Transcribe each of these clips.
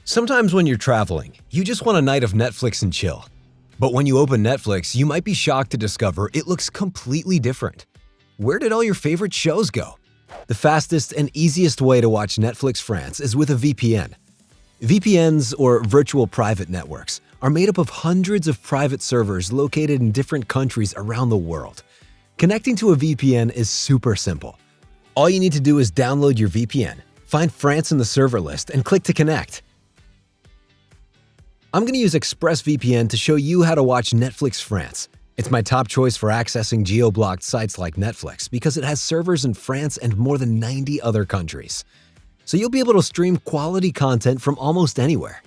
Sometimes when you're traveling, you just want a night of Netflix and chill. But when you open Netflix, you might be shocked to discover it looks completely different. Where did all your favorite shows go? The fastest and easiest way to watch Netflix France is with a VPN. VPNs, or virtual private networks, are made up of hundreds of private servers located in different countries around the world. Connecting to a VPN is super simple. All you need to do is download your VPN, find France in the server list, and click to connect. I'm going to use ExpressVPN to show you how to watch Netflix France. It's my top choice for accessing geo-blocked sites like Netflix because it has servers in France and more than 90 other countries. So you'll be able to stream quality content from almost anywhere.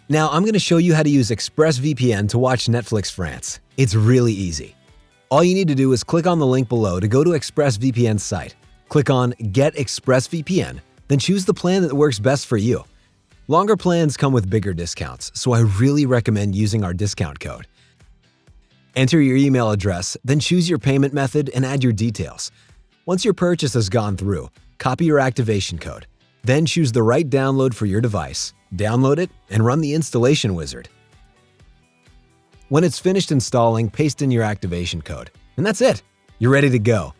Now I'm going to show you how to use ExpressVPN to watch Netflix France. It's really easy. All you need to do is click on the link below to go to ExpressVPN's site. Click on Get ExpressVPN, then choose the plan that works best for you. Longer plans come with bigger discounts, so I really recommend using our discount code. Enter your email address, then choose your payment method and add your details. Once your purchase has gone through, copy your activation code. Then choose the right download for your device, download it, and run the installation wizard. When it's finished installing, paste in your activation code. And that's it! You're ready to go.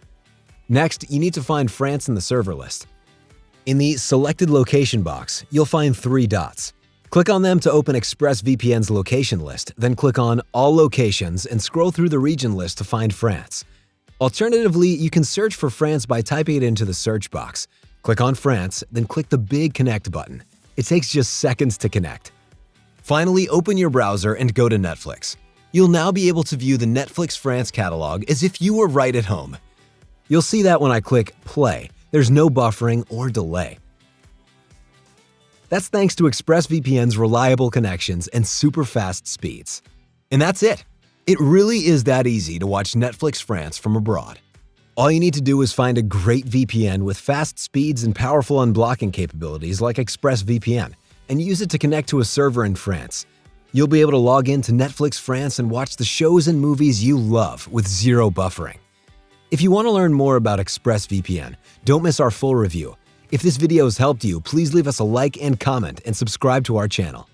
Next, you need to find France in the server list. In the Selected Location box, you'll find 3 dots. Click on them to open ExpressVPN's location list, then click on All Locations and scroll through the region list to find France. Alternatively, you can search for France by typing it into the search box. Click on France, then click the big Connect button. It takes just seconds to connect. Finally, open your browser and go to Netflix. You'll now be able to view the Netflix France catalog as if you were right at home. You'll see that when I click Play, there's no buffering or delay. That's thanks to ExpressVPN's reliable connections and super fast speeds. And that's it! It really is that easy to watch Netflix France from abroad. All you need to do is find a great VPN with fast speeds and powerful unblocking capabilities like ExpressVPN, and use it to connect to a server in France. You'll be able to log in to Netflix France and watch the shows and movies you love with zero buffering. If you want to learn more about ExpressVPN, don't miss our full review. If this video has helped you, please leave us a like and comment and subscribe to our channel.